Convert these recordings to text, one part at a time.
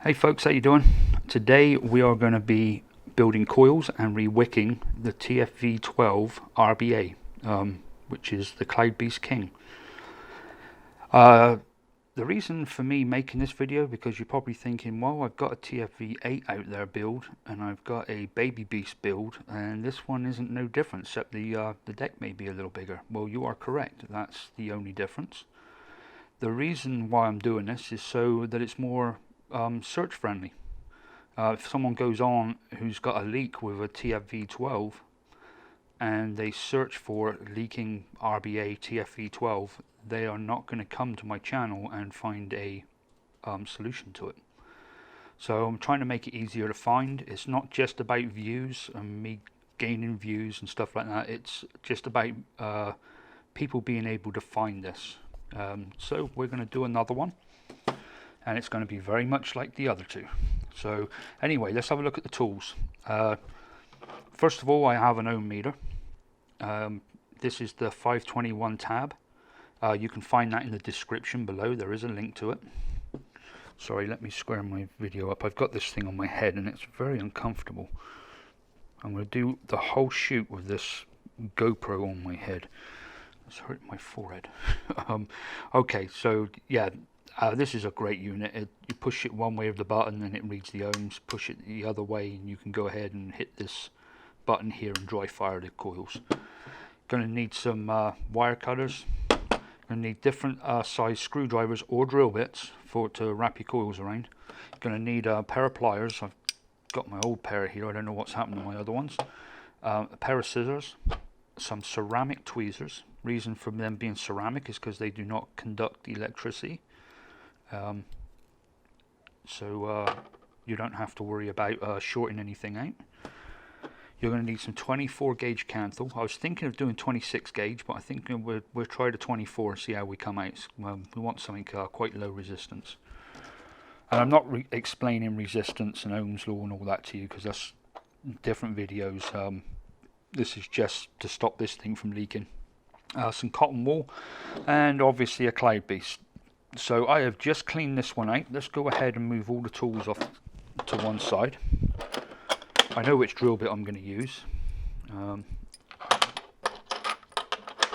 Hey folks, how you doing? Today we are going to be building coils and re-wicking the TFV12 RBA, which is the Cloud Beast King. The reason for me making this video, because you're probably thinking, well, I've got a TFV8 out there build and I've got a Baby Beast build, and this one isn't no different except the deck may be a little bigger. Well, you are correct, that's the only difference. The reason why I'm doing this is so that it's more search friendly. If someone goes on who's got a leak with a TFV12 and they search for leaking RBA TFV12, they are not going to come to my channel and find a solution to it. So I'm trying to make it easier to find. It's not just about views and me gaining views and stuff like that. It's just about people being able to find this. So we're going to do another one, and it's going to be very much like the other two. So anyway, let's have a look at the tools. First of all, I have an ohm meter. This is the 521 tab. You can find that in the description below. There is a link to it. Sorry, let me square my video up. I've got this thing on my head and it's very uncomfortable. I'm going to do the whole shoot with this GoPro on my head. It's hurting my forehead. Okay, so yeah, this is a great unit. You push it one way of the button and it reads the ohms. Push it the other way and you can go ahead and hit this button here and dry fire the coils. Going to need some wire cutters. Going to need different size screwdrivers or drill bits to wrap your coils around. Going to need a pair of pliers. I've got my old pair here. I don't know what's happened to my other ones. A pair of scissors. Some ceramic tweezers. Reason for them being ceramic is because they do not conduct electricity. So you don't have to worry about shorting anything out. You're going to need some 24 gauge canthal. I was thinking of doing 26 gauge, but I think we'll try the 24 and see how we come out. We want something quite low resistance. And I'm not explaining resistance and Ohm's law and all that to you, because that's different videos. This is just to stop this thing from leaking. Some cotton wool, and obviously a Cloud Beast. So I have just cleaned this one out. Let's go ahead and move all the tools off to one side. I know which drill bit I'm going to use. Well,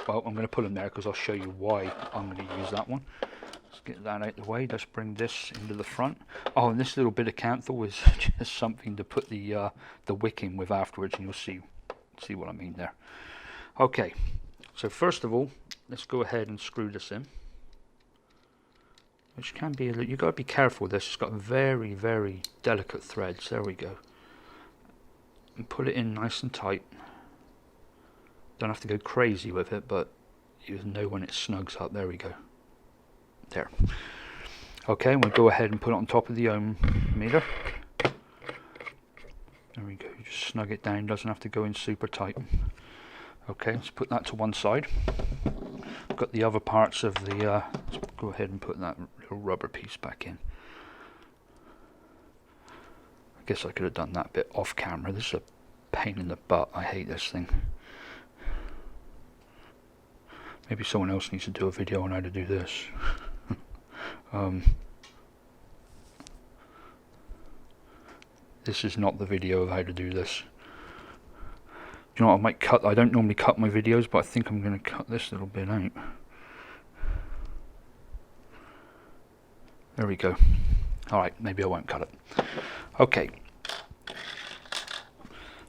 I'm going to put them there because I'll show you why I'm going to use that one. Let's get that out of the way. Let's bring this into the front. Oh, and this little bit of canthal is just something to put the wicking with afterwards, and you'll see what I mean there. Okay, so first of all, let's go ahead and screw this in. Which can be you've got to be careful with this. It's got very, very delicate threads. There we go. And put it in nice and tight. Don't have to go crazy with it, but you know when it snugs up. There we go. There. Okay, we'll go ahead and put it on top of the ohm meter. There we go. You just snug it down. Doesn't have to go in super tight. Okay, let's put that to one side. I've got the other parts of the. Let's go ahead and put that little rubber piece back in. I guess I could have done that bit off camera. This is a pain in the butt. I hate this thing. Maybe someone else needs to do a video on how to do this. This is not the video of how to do this. You know what, I might cut. I don't normally cut my videos, but I think I'm going to cut this little bit out. There we go. Alright, maybe I won't cut it. Okay.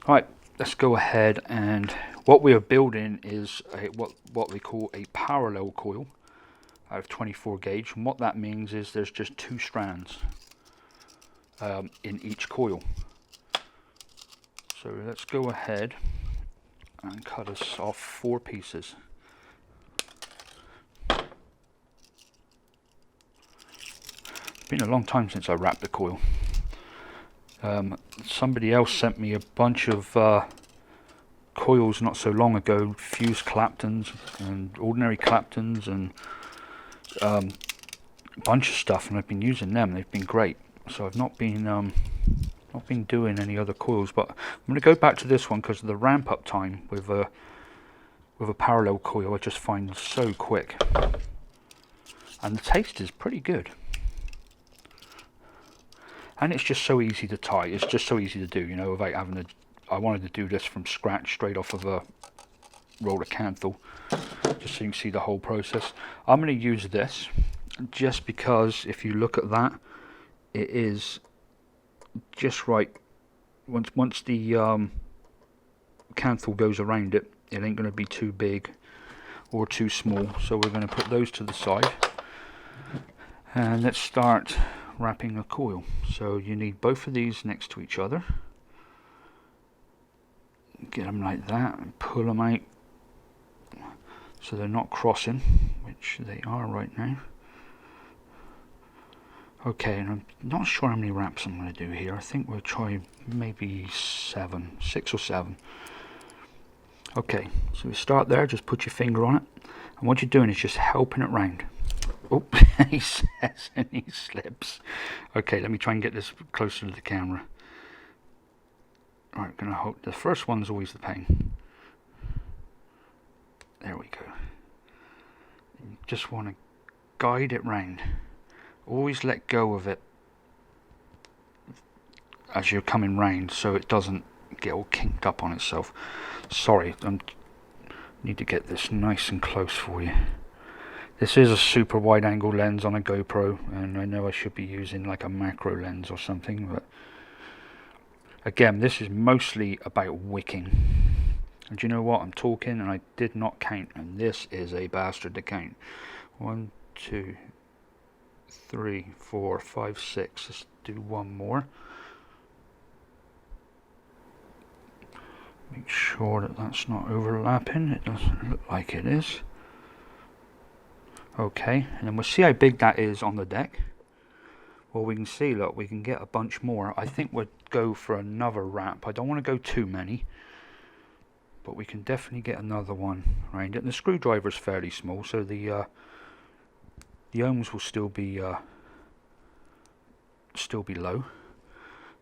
Alright, let's go ahead, and what we are building is what we call a parallel coil out of 24 gauge, and what that means is there's just two strands in each coil. So let's go ahead and cut us off 4 pieces. It's been a long time since I wrapped the coil. Somebody else sent me a bunch of coils not so long ago, fused Claptons and ordinary Claptons and a bunch of stuff, and I've been using them. They've been great. So I've not been doing any other coils, but I'm going to go back to this one because of the ramp up time with a parallel coil. I just find so quick, and the taste is pretty good. and it's just so easy to tie. It's just so easy to do, you know, without having to. I wanted to do this from scratch, straight off of a roller canthal, just so you can see the whole process. I'm going to use this just because if you look at that, it is just right. Once the canthal goes around it, it ain't going to be too big or too small. So we're going to put those to the side, and let's start wrapping a coil. So you need both of these next to each other. Get them like that and pull them out so they're not crossing, which they are right now. Okay, and I'm not sure how many wraps I'm going to do here. I think we'll try maybe 6 or 7. Okay, so we start there, just put your finger on it, and what you're doing is just helping it round. Oh, he says, and he slips. Okay, let me try and get this closer to the camera. Alright, gonna hold. The first one's always the pain. There we go. You just want to guide it round. Always let go of it as you're coming round, so it doesn't get all kinked up on itself. Sorry, I need to get this nice and close for you. This is a super wide angle lens on a GoPro, and I know I should be using like a macro lens or something, but again, this is mostly about wicking. And do you know what? I'm talking and I did not count, and this is a bastard to count. 1, 2, 3, 4, 5, 6. Let's do one more. Make sure that that's not overlapping. It doesn't look like it is. Okay, and then we'll see how big that is on the deck. Well, we can see, look, we can get a bunch more. I think we'll go for another wrap. I don't want to go too many, but we can definitely get another one around it. And the screwdriver is fairly small, so the ohms will still be low.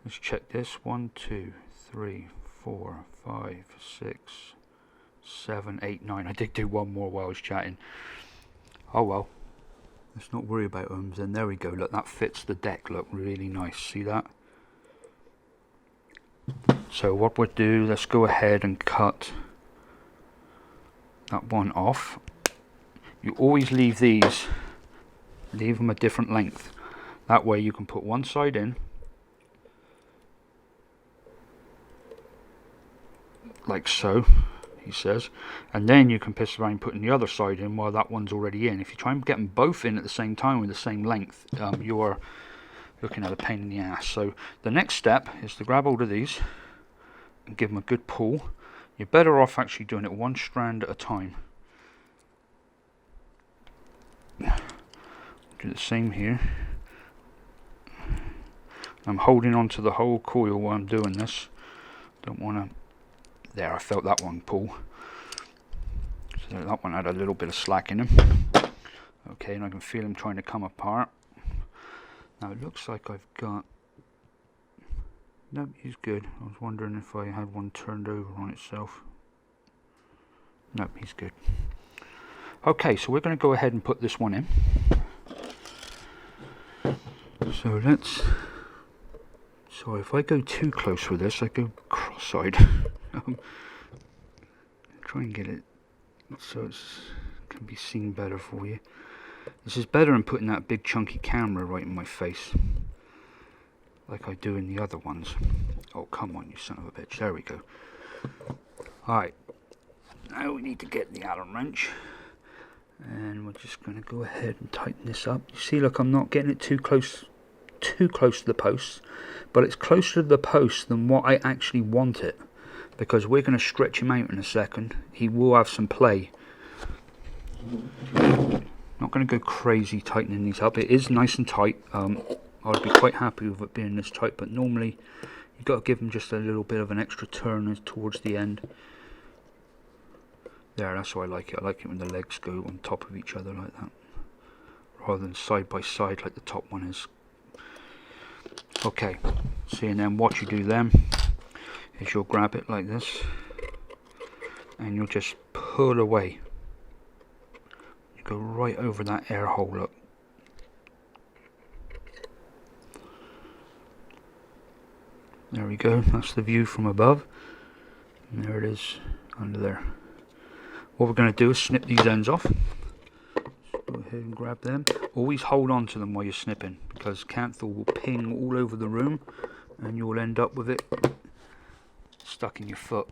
Let's check this. 1, 2, 3, 4, 5, 6, 7, 8, 9. I did do one more while I was chatting. Oh well. Let's not worry about ohms then. There we go. Look, that fits the deck. Look, really nice. See that? So what we'll do, let's go ahead and cut that one off. You always leave these, leave them a different length. That way you can put one side in, like so, he says, and then you can piss around putting the other side in while that one's already in. If you try and get them both in at the same time with the same length, you're looking at a pain in the ass. So the next step is to grab hold of these and give them a good pull. You're better off actually doing it one strand at a time. Do the same here. I'm holding on to the whole coil while I'm doing this. Don't want to. There, I felt that one pull. So that one had a little bit of slack in him. Okay, and I can feel him trying to come apart. Now it looks like I've got. Nope, he's good. I was wondering if I had one turned over on itself. Nope, he's good. Okay, so we're going to go ahead and put this one in. So let's. So if I go too close with this, I go cross-eyed. Try and get it so it can be seen better for you. This is better than putting that big chunky camera right in my face, like I do in the other ones. Oh, come on, you son of a bitch. There we go. Alright, now we need to get the Allen wrench, and we're just going to go ahead and tighten this up. You see, look, I'm not getting it too close to the posts, but it's closer to the post than what I actually want it, because we're going to stretch him out in a second. He will have some play. Not going to go crazy tightening these up. It is nice and tight. I'd be quite happy with it being this tight, but normally you've got to give them just a little bit of an extra turn towards the end. There, that's how I like it. I like it when the legs go on top of each other like that, rather than side by side like the top one is. Okay, see, and then what you do then is you'll grab it like this and you'll just pull away. You go right over that air hole, look. There we go, that's the view from above. And there it is under there. What we're going to do is snip these ends off. Go ahead and grab them. Always hold on to them while you're snipping, because Canthal will ping all over the room and you'll end up with it stuck in your foot.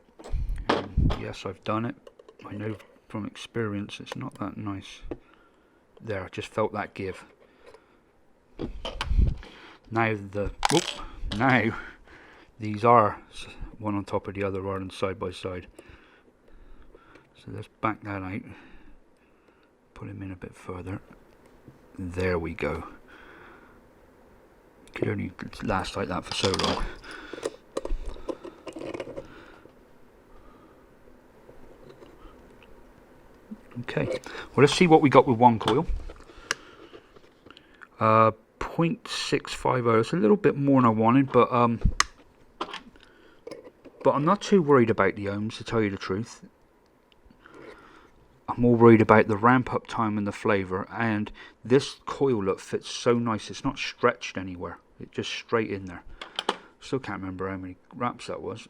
And yes, I've done it. I know from experience it's not that nice. There, I just felt that give. Now these are one on top of the other rather than side by side. So let's back that out. Put him in a bit further. There we go. Could only last like that for so long. Okay, well, let's see what we got with one coil. 0.650. It's a little bit more than I wanted, but I'm not too worried about the ohms, to tell you the truth. I'm more worried about the ramp up time and the flavour, and this coil look fits so nice. It's not stretched anywhere, it's just straight in there. Still can't remember how many wraps that was.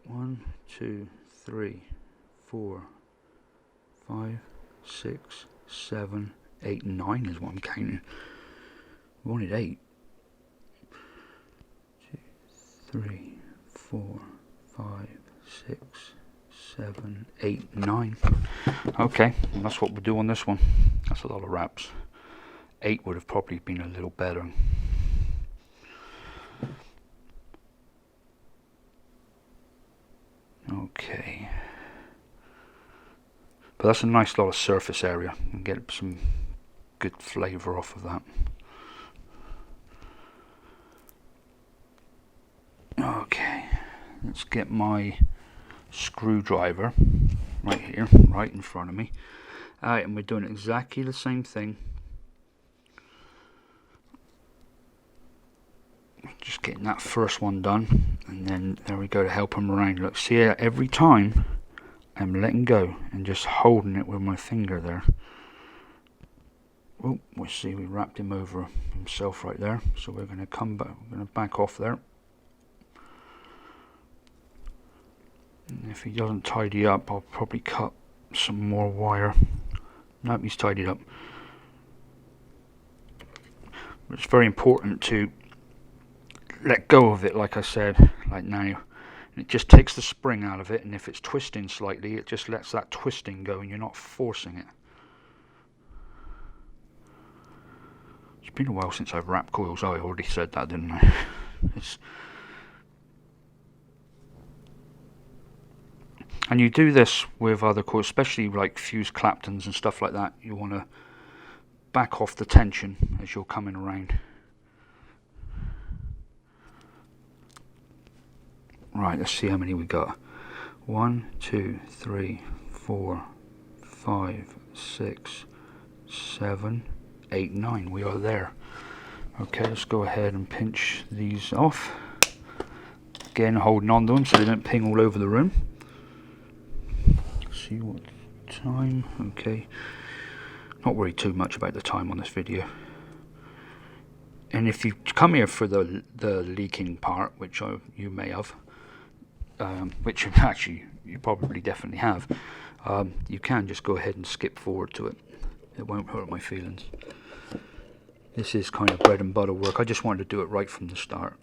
1, 2, 3, 4, 5, 6, 7, 8, 9 is what I'm counting. We wanted 8. 2, 3, 4, 5, 6, 7, 8, 9. Okay, and that's what we'll do on this one. That's a lot of wraps. 8 would have probably been a little better. Okay. But that's a nice lot of surface area, and get some good flavour off of that. Okay, let's get my screwdriver right here, right in front of me. Alright, and we're doing exactly the same thing. Just getting that first one done, and then there we go to help him around. Look, see, every time I'm letting go and just holding it with my finger there. Oh, we see we wrapped him over himself right there, so we're going to come back, we're going to back off there. And if he doesn't tidy up, I'll probably cut some more wire. Nope, he's tidied up. But it's very important to let go of it, like I said, like now. And it just takes the spring out of it, and if it's twisting slightly, it just lets that twisting go and you're not forcing it. It's been a while since I've wrapped coils. I already said that, didn't I? And you do this with other coils, especially like fuse Claptons and stuff like that. You want to back off the tension as you're coming around. Right, let's see how many we got. 1, 2, 3, 4, 5, 6, 7, 8, 9. We are there. Okay, let's go ahead and pinch these off. Again, holding on to them so they don't ping all over the room. See what time. Okay, not worried too much about the time on this video. And if you come here for the leaking part, which you may have, which actually you probably definitely have, you can just go ahead and skip forward to it. It won't hurt my feelings. This is kind of bread and butter work. I just wanted to do it right from the start.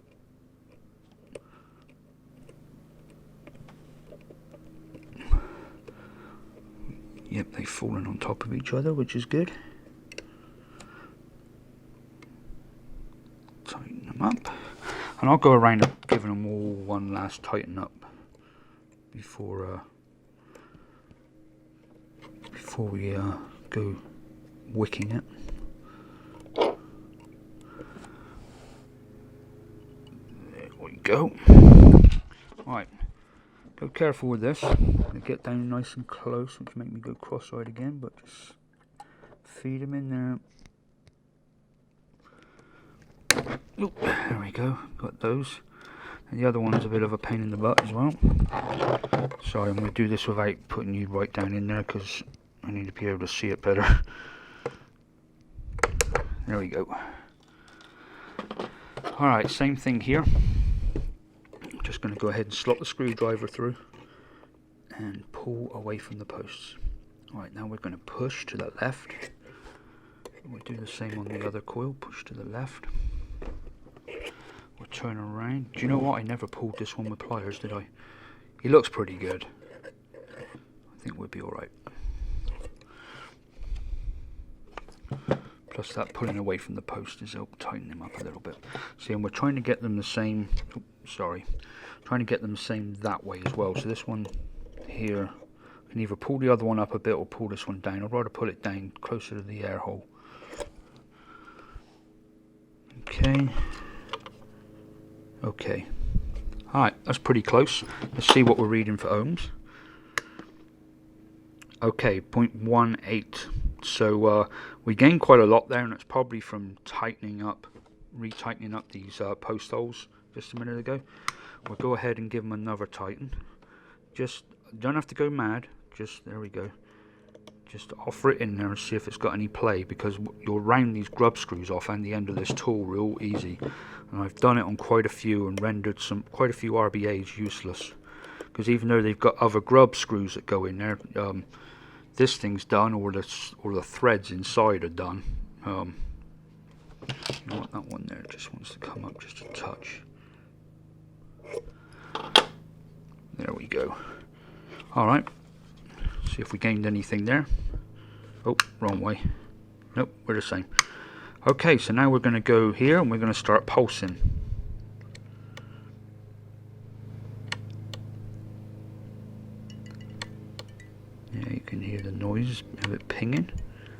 Yep, they've fallen on top of each other, which is good. Tighten them up. And I'll go around giving them all one last tighten up before we go wicking it. There we go. Right. Go careful with this. Get down nice and close, which make me go cross-eyed again, but just feed them in there. Oop, there we go, got those. And the other one's a bit of a pain in the butt as well. Sorry, I'm going to do this without putting you right down in there because I need to be able to see it better. There we go. Alright, same thing here. just going to go ahead and slot the screwdriver through and pull away from the posts. Alright, now we're going to push to the left. We'll do the same on the other coil, push to the left. We'll turn around. Do you know what? I never pulled this one with pliers, did I? He looks pretty good. I think we'll be alright. Plus that pulling away from the post is help tighten them up a little bit. See, and we're trying to get them the same, trying to get them the same that way as well. So this one here, I can either pull the other one up a bit or pull this one down. I'd rather pull it down closer to the air hole. Okay. Okay. Alright, that's pretty close. Let's see what we're reading for ohms. Okay, 0.18. So we gained quite a lot there, and it's probably from retightening up these post holes just a minute ago. We'll go ahead and give them another tighten. Just don't have to go mad. Just there we go. Just offer it in there and see if it's got any play, because you'll round these grub screws off and the end of this tool real easy. And I've done it on quite a few and rendered quite a few RBAs useless, because even though they've got other grub screws that go in there, this thing's done, or the threads inside are done. You know what, that one there just wants to come up just a touch. There we go. Alright, see if we gained anything there. Oh, wrong way. Nope, we're the same. Okay, so now we're going to go here and we're going to start pulsing. Yeah, you can hear the noise of it pinging.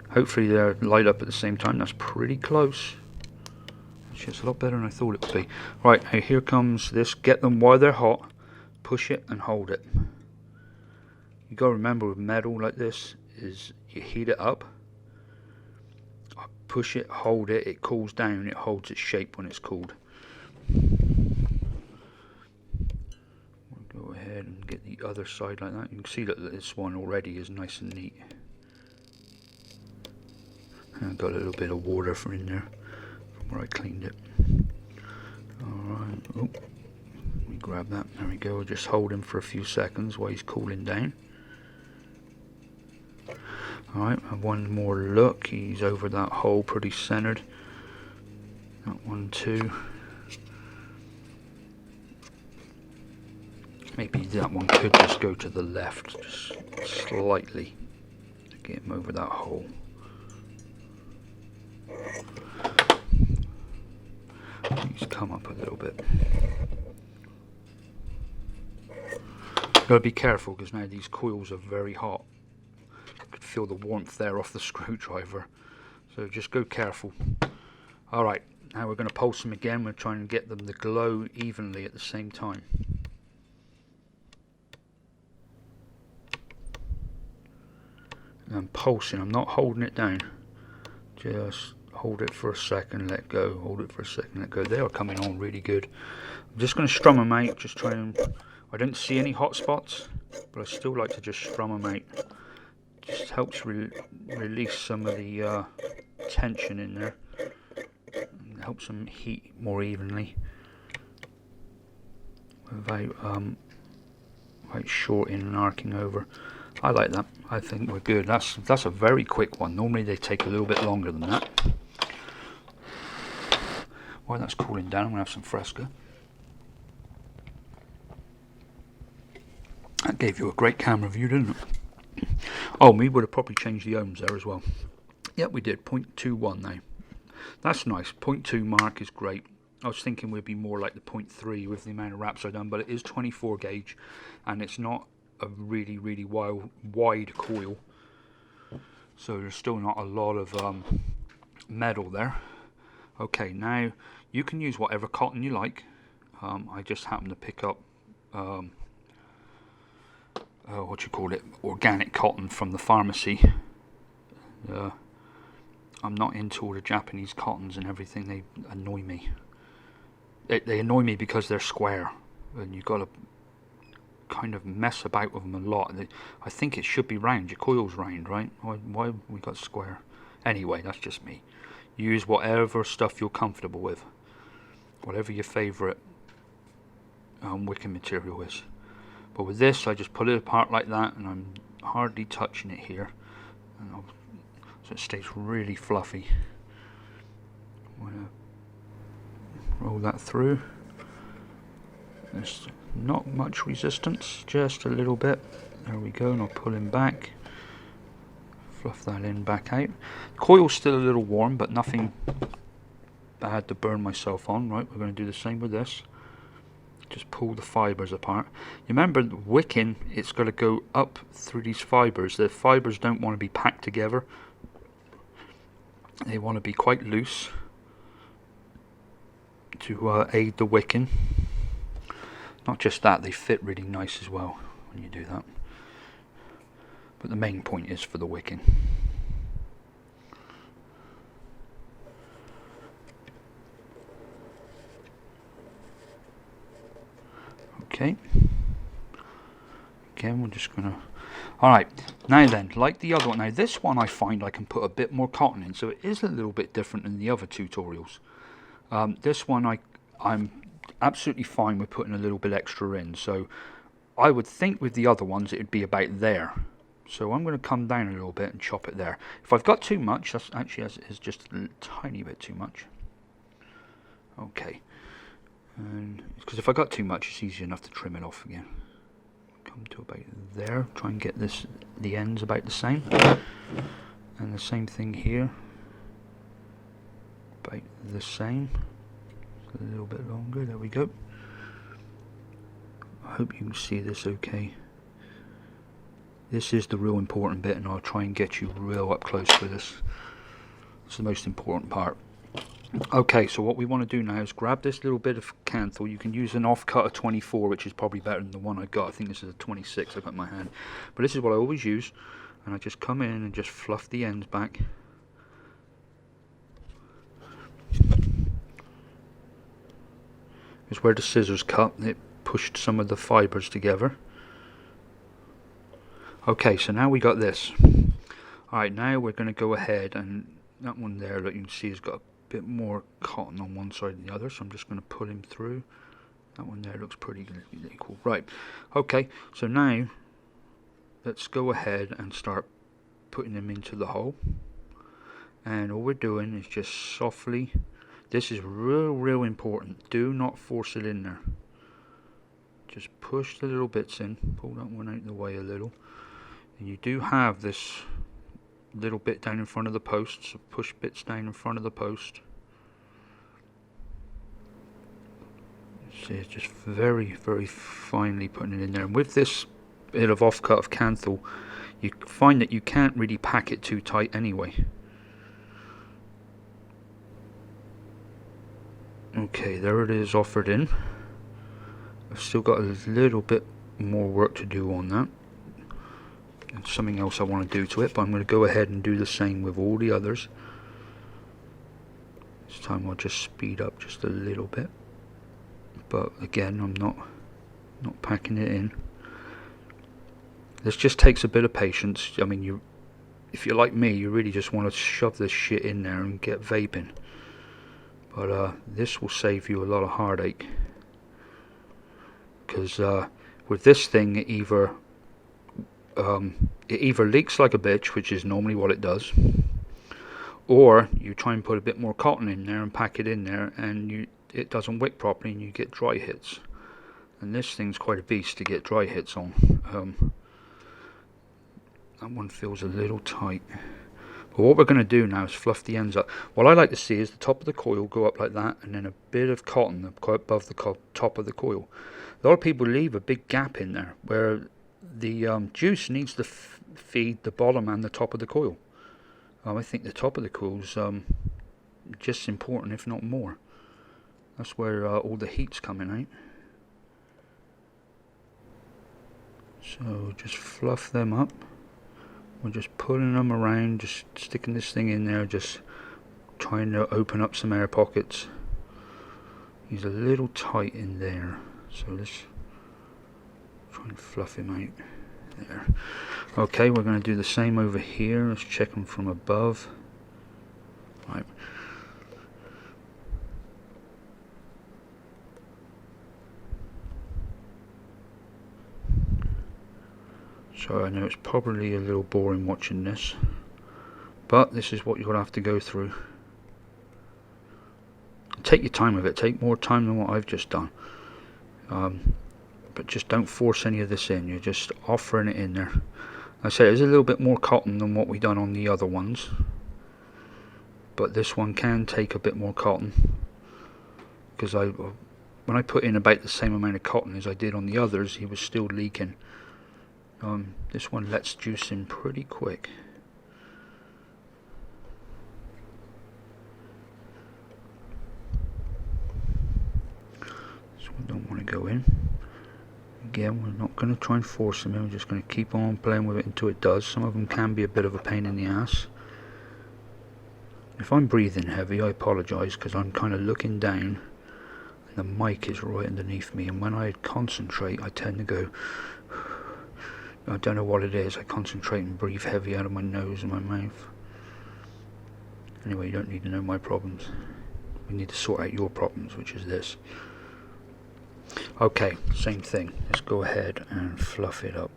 Hopefully they're light up at the same time. That's pretty close. Actually, it's a lot better than I thought it would be. Right, now here comes this. Get them while they're hot. Push it and hold it. You got to remember with metal like this is you heat it up. Push it, hold it, it cools down, it holds its shape when it's cooled. We'll go ahead and get the other side like that. You can see that this one already is nice and neat. And I've got a little bit of water from in there from where I cleaned it. Alright, oh, let me grab that, there we go. We'll just hold him for a few seconds while he's cooling down. Alright, one more look. He's over that hole pretty centered. That one too. Maybe that one could just go to the left, just slightly, to get him over that hole. He's come up a little bit. Gotta be careful because now these coils are very hot. Feel the warmth there off the screwdriver, so just go careful. Alright, now we're going to pulse them again. We're trying to get them to glow evenly at the same time. And I'm pulsing, I'm not holding it down, just hold it for a second, let go, hold it for a second, let go. They are coming on really good. I'm just going to strum them out, just try and, I don't see any hot spots, but I still like to just strum them out. Just helps release some of the tension in there. It helps them heat more evenly without shorting and arcing over. I like that. I think we're good. That's a very quick one. Normally they take a little bit longer than that. While that's cooling down, I'm going to have some Fresca. That gave you a great camera view, didn't it? Oh, we would have probably changed the ohms there as well. Yep, we did. 0.21 now. That's nice. 0.2 mark is great. I was thinking we'd be more like the 0.3 with the amount of wraps I've done, but it is 24 gauge and it's not a really wide coil, so there's still not a lot of metal there. Okay, now you can use whatever cotton you like. I just happen to pick up organic cotton from the pharmacy. I'm not into all the Japanese cottons and everything. They annoy me. They annoy me because they're square and you've got to kind of mess about with them a lot. I think it should be round. Your coil's round, right? Why we got square? Anyway, that's just me. Use whatever stuff you're comfortable with, whatever your favourite wicking material is. But with this, I just pull it apart like that, and I'm hardly touching it here, and so it stays really fluffy. I'm going to roll that through. There's not much resistance, just a little bit. There we go, and I'll pull him back. Fluff that in, back out. Coil's still a little warm, but nothing bad to burn myself on. Right, we're going to do the same with this. Just pull the fibres apart. You remember wicking, it's got to go up through these fibres. The fibres don't want to be packed together. They want to be quite loose to aid the wicking. Not just that, they fit really nice as well when you do that. But the main point is for the wicking. Okay. Again, we're just gonna. Alright, now then, like the other one. Now this one I find I can put a bit more cotton in, so it is a little bit different than the other tutorials. This one I'm absolutely fine with putting a little bit extra in, so I would think with the other ones it would be about there. So I'm going to come down a little bit and chop it there. If I've got too much, that's actually as it is just a tiny bit too much. Okay, because if I got too much, it's easy enough to trim it off again. Come to about there. Try and get the ends about the same, and the same thing here. About the same. A little bit longer. There we go. I hope you can see this okay. This is the real important bit, and I'll try and get you real up close with this. It's the most important part. Okay, so what we want to do now is grab this little bit of canthal. You can use an offcut of 24, which is probably better than the one I got. I think this is a 26 I got in my hand. But this is what I always use, and I just come in and just fluff the ends back. It's where the scissors cut, it pushed some of the fibres together. Okay, so now we got this. Alright, now we're going to go ahead, and that one there that you can see has got a bit more cotton on one side than the other, so I'm just going to pull him through. That one there looks pretty cool. Right, okay, so now let's go ahead and start putting them into the hole. And all we're doing is just softly. This is real important. Do not force it in there. Just push the little bits in. Pull that one out of the way a little. And you do have this little bit down in front of the post, so push bits down in front of the post. See, it's just very finely putting it in there. And with this bit of offcut of canthal, you find that you can't really pack it too tight anyway. Okay, there it is, offered in. I've still got a little bit more work to do on that. And something else I want to do to it, but I'm going to go ahead and do the same with all the others. This time I'll just speed up just a little bit. But again, I'm not packing it in. This just takes a bit of patience. I mean, if you're like me, you really just want to shove this shit in there and get vaping. But this will save you a lot of heartache, because with this thing it either leaks like a bitch, which is normally what it does, or you try and put a bit more cotton in there and pack it in there, and it doesn't wick properly and you get dry hits. And this thing's quite a beast to get dry hits on. That one feels a little tight. But what we're going to do now is fluff the ends up. What I like to see is the top of the coil go up like that, and then a bit of cotton above the top of the coil. A lot of people leave a big gap in there where the juice needs to feed the bottom and the top of the coil. I think the top of the coil is just as important, if not more. That's where all the heat's coming out. So just fluff them up. We're just pulling them around, just sticking this thing in there, just trying to open up some air pockets. He's a little tight in there, so let's try and fluff him out there. Okay, we're going to do the same over here. Let's check them from above. Right. So I know it's probably a little boring watching this, but this is what you'll have to go through. Take your time with it, take more time than what I've just done. But just don't force any of this in, you're just offering it in there. I say there's a little bit more cotton than what we've done on the other ones, but this one can take a bit more cotton, because when I put in about the same amount of cotton as I did on the others, he was still leaking. This one lets juice in pretty quick. So we don't want to go in. Again, we're not going to try and force them in, we're just going to keep on playing with it until it does. Some of them can be a bit of a pain in the ass. If I'm breathing heavy, I apologise, because I'm kind of looking down and the mic is right underneath me, and when I concentrate I tend to go, I don't know what it is, I concentrate and breathe heavy out of my nose and my mouth. Anyway, you don't need to know my problems. We need to sort out your problems, which is this. Okay, same thing. Let's go ahead and fluff it up.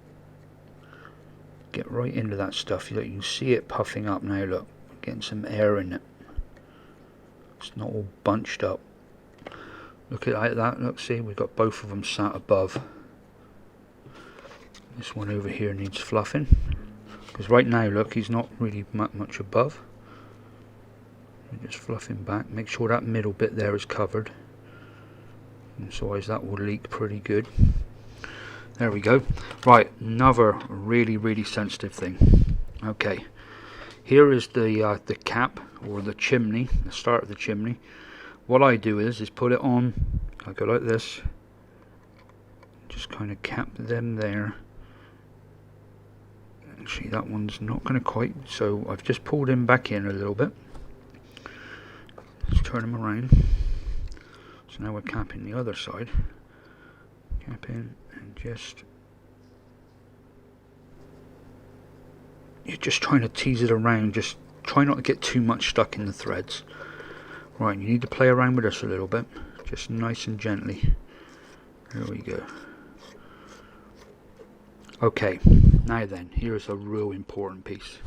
Get right into that stuff. You can see it puffing up now, look. Getting some air in it. It's not all bunched up. Look at that, look, see, we've got both of them sat above. This one over here needs fluffing. Because right now, look, he's not really much above. We're just fluffing back. Make sure that middle bit there is covered. Otherwise that will leak pretty good. There we go. Right, another really sensitive thing. Okay, here is the cap, or the chimney, the start of the chimney. What I do is put it on, I go like this, just kind of cap them there. Actually that one's not going to quite, so I've just pulled him back in a little bit. Let's turn him around. So now we're capping the other side. Cap in and you're just trying to tease it around, just try not to get too much stuck in the threads. Right, you need to play around with this a little bit, just nice and gently. There we go. Okay, now then, here's a real important piece.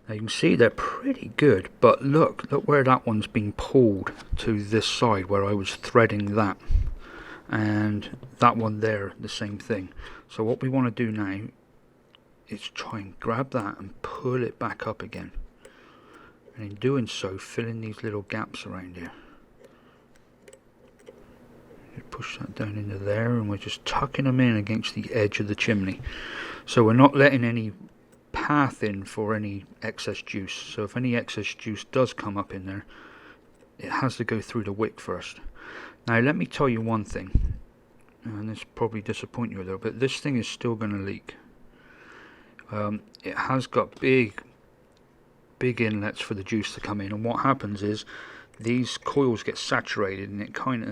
Now you can see they're pretty good, but look where that one's been pulled to this side where I was threading that, and that one there, the same thing. So what we want to do now is try and grab that and pull it back up again, and in doing so fill in these little gaps around here. You push that down into there, and we're just tucking them in against the edge of the chimney, so we're not letting any path in for any excess juice. So if any excess juice does come up in there, it has to go through the wick first. Now let me tell you one thing, and this probably disappoint you a little bit, this thing is still going to leak. It has got big inlets for the juice to come in, and what happens is these coils get saturated, and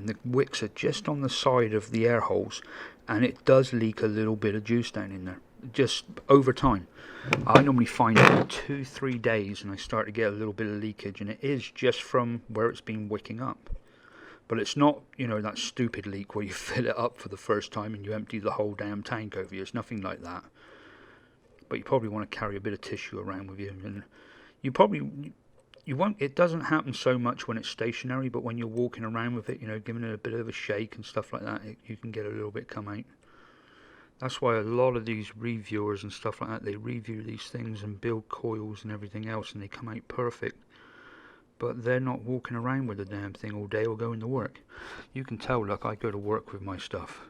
the wicks are just on the side of the air holes, and it does leak a little bit of juice down in there, just over time. I normally find it in 2-3 days and I start to get a little bit of leakage, and it is just from where it's been wicking up. But it's not, you know, that stupid leak where you fill it up for the first time and you empty the whole damn tank over you. It's nothing like that. But you probably want to carry a bit of tissue around with you, and you won't, it doesn't happen so much when it's stationary, but when you're walking around with it, you know, giving it a bit of a shake and stuff like that, you can get a little bit come out. That's why a lot of these reviewers and stuff like that, they review these things and build coils and everything else, and they come out perfect. But they're not walking around with the damn thing all day or going to work. You can tell, look, I go to work with my stuff.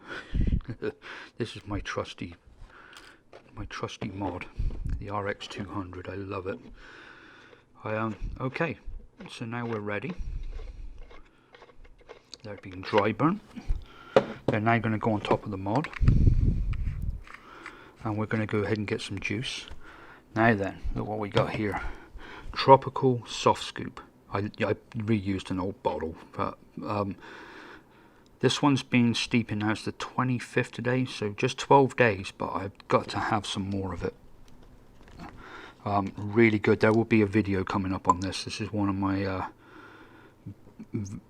This is my trusty mod, the RX200. I love it. Okay, so now we're ready. They're being dry burnt. They're now going to go on top of the mod, and we're going to go ahead and get some juice. Now then, look what we got here. Tropical soft scoop. I reused an old bottle, but this one's been steeping now. It's the 25th today, so just 12 days, but I've got to have some more of it. Really good. There will be a video coming up on this. This is one of my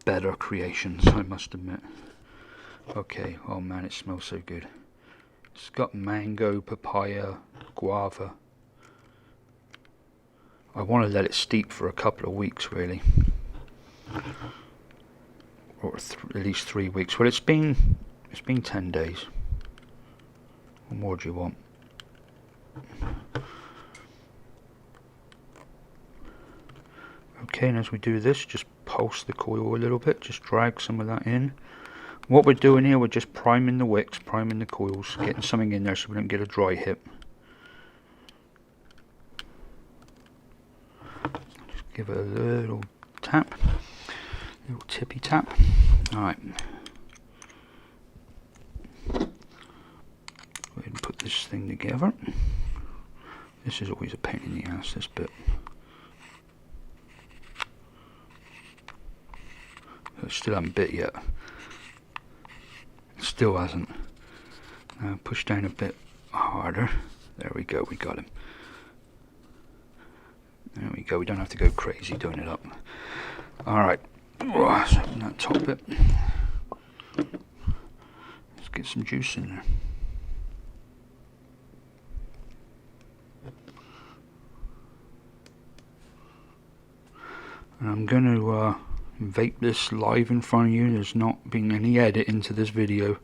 better creations, I must admit. Okay, oh man, it smells so good. It's got mango, papaya, guava. I want to let it steep for a couple of weeks really, or at least 3 weeks. Well, it's been 10 days. What more do you want? Okay, and as we do this, just pulse the coil a little bit, just drag some of that in. What we're doing here, we're just priming the wicks, priming the coils, getting something in there so we don't get a dry hit. Just give it a little tap, a little tippy tap. Alright. Go ahead and put this thing together. This is always a pain in the ass, this bit. It still haven't bit yet. It still hasn't. Now push down a bit harder. There we go, we got him. There we go, we don't have to go crazy doing it up. Alright, let's open that top bit. Let's get some juice in there. And I'm going to vape this live in front of you. There's not been any edit into this video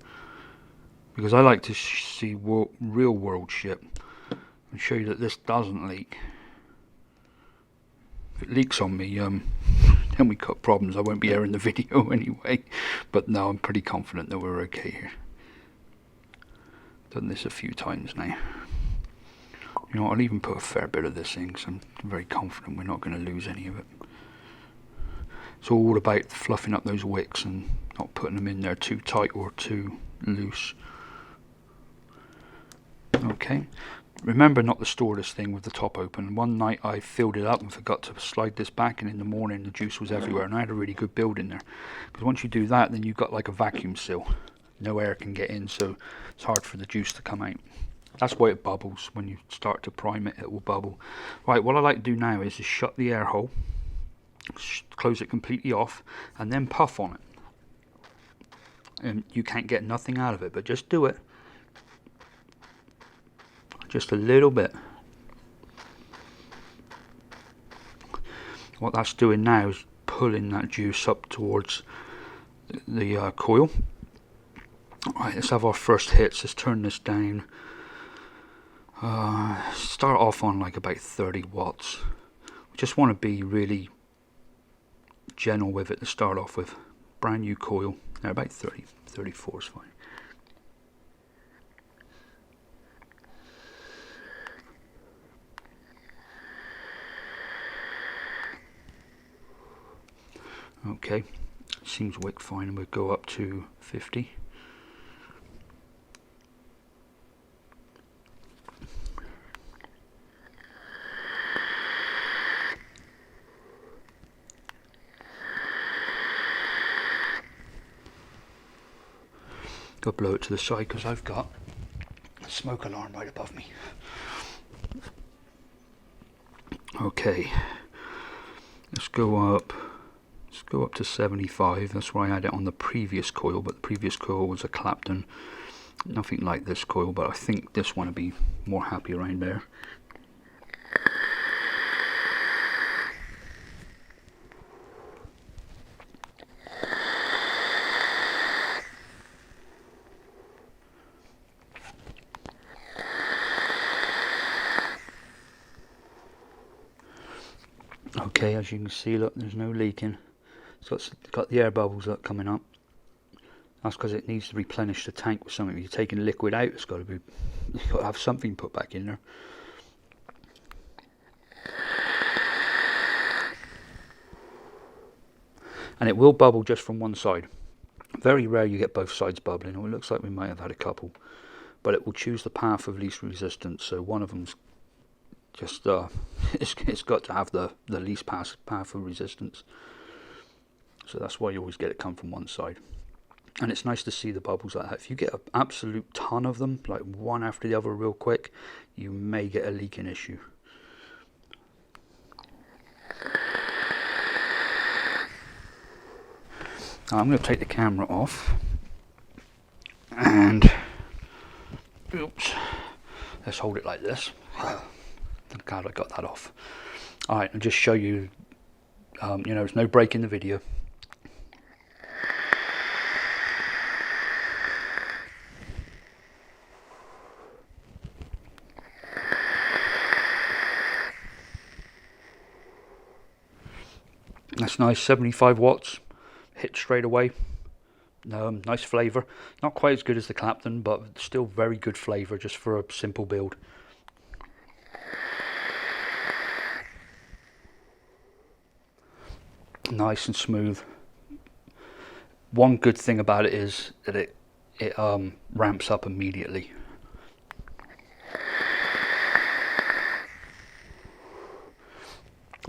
because I like to see real world shit and show you that this doesn't leak. If it leaks on me, then we got problems. I won't be airing the video anyway. But no, I'm pretty confident that we're okay here. Done this a few times now. You know, I'll even put a fair bit of this in because I'm very confident we're not going to lose any of it. It's all about fluffing up those wicks and not putting them in there too tight or too loose. Okay, remember not to store this thing with the top open. One night I filled it up and forgot to slide this back, and in the morning the juice was everywhere, and I had a really good build in there. Because once you do that, then you've got like a vacuum seal. No air can get in, so it's hard for the juice to come out. That's why it bubbles. When you start to prime it, it will bubble. Right, what I like to do now is to shut the air hole, close it completely off, and then puff on it. And you can't get nothing out of it, but just do it. Just a little bit. What that's doing now is pulling that juice up towards the coil. Right, let's have our first hits. Let's turn this down. Start off on like about 30 watts. We just want to be really gentle with it to start off with. Brand new coil. Now about 30, 34 is fine. Okay, seems wick fine, and we'll go up to 50. Go blow it to the side because I've got a smoke alarm right above me. Okay, let's go up. Let's go up to 75. That's why I had it on the previous coil, but the previous coil was a Clapton. Nothing like this coil, but I think this one will be more happy around there. Okay, as you can see, look, there's no leaking. So it's got the air bubbles up coming up. That's because it needs to replenish the tank with something. If you're taking liquid out, you've got to have something put back in there. And it will bubble just from one side. Very rare you get both sides bubbling. Oh, it looks like we might have had a couple. But it will choose the path of least resistance. So one of them's just it's got to have the least path of resistance. So that's why you always get it come from one side. And it's nice to see the bubbles like that. If you get an absolute ton of them, like one after the other real quick, you may get a leaking issue. Now I'm going to take the camera off and Oops. Let's hold it like this. I'm glad I got that off. Alright, I'll just show you, you know, there's no break in the video. That's nice, 75 watts, hit straight away. Nice flavour, not quite as good as the Clapton, but still very good flavour just for a simple build. Nice and smooth. One good thing about it is that it ramps up immediately.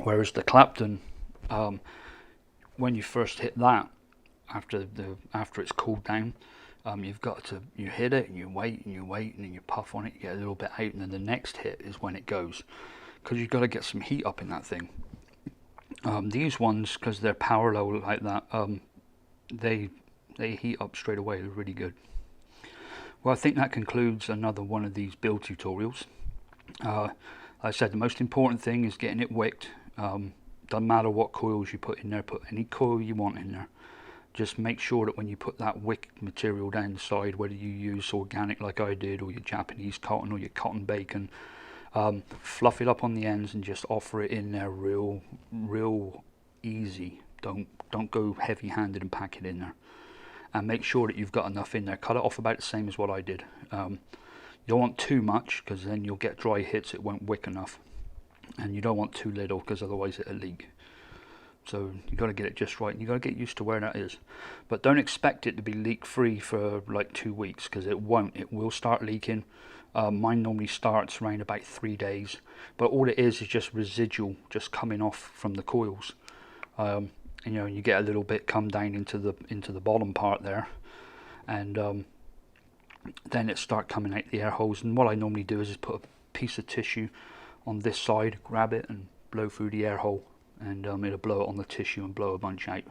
Whereas the Clapton, when you first hit that, after it's cooled down, you hit it and you wait and then you puff on it, you get a little bit out, and then the next hit is when it goes, because you've got to get some heat up in that thing. These ones, because they're power low like that, they heat up straight away. They're really good. Well, I think that concludes another one of these build tutorials. Like I said, the most important thing is getting it wicked. Doesn't matter what coils you put in there, put any coil you want in there. Just make sure that when you put that wick material down the side, whether you use organic like I did, or your Japanese cotton, or your cotton bacon, fluff it up on the ends and just offer it in there real easy. Don't go heavy handed and pack it in there, and make sure that you've got enough in there. Cut it off about the same as what I did. You don't want too much, because then you'll get dry hits, it won't wick enough, and you don't want too little, because otherwise it'll leak. So you got to get it just right, and you got to get used to where that is. But don't expect it to be leak free for like 2 weeks, because it won't. It will start leaking. Mine normally starts around about 3 days, but all it is just residual just coming off from the coils. And, you know, you get a little bit come down into the bottom part there, and then it start coming out the air holes. And what I normally do is just put a piece of tissue on this side, grab it and blow through the air hole, and it'll blow it on the tissue and blow a bunch out.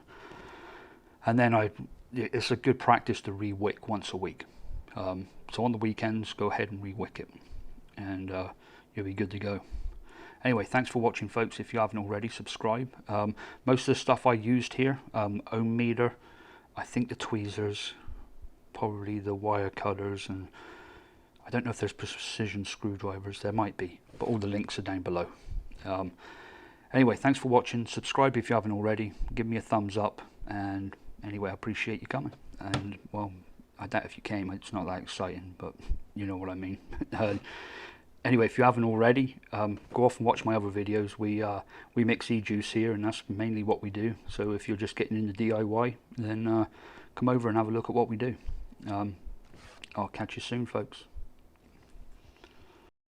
And then it's a good practice to re-wick once a week. So on the weekends, go ahead and re-wick it, and you'll be good to go. Anyway, thanks for watching, folks. If you haven't already, subscribe. Most of the stuff I used here, ohm meter, I think the tweezers, probably the wire cutters, and I don't know if there's precision screwdrivers. There might be, but all the links are down below. Anyway, thanks for watching. Subscribe if you haven't already. Give me a thumbs up, and anyway, I appreciate you coming. And well, I doubt if you came, it's not that exciting, but you know what I mean. Anyway, if you haven't already, go off and watch my other videos. We mix Ejuice here, and that's mainly what we do. So if you're just getting into DIY, then come over and have a look at what we do. I'll catch you soon, folks.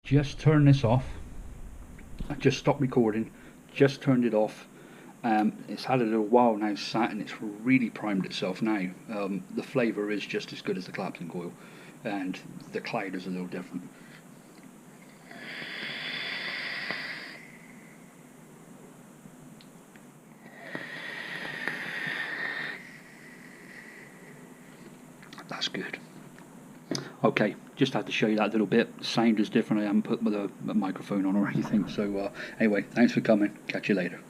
Just turn this off. I just stopped recording, just turned it off. It's had a little while now sat, and it's really primed itself now. The flavour is just as good as the Clapton coil, and the cloud is a little different. That's good. Okay, just had to show you that little bit. Sound is different. I haven't put the microphone on or anything. So anyway, thanks for coming. Catch you later.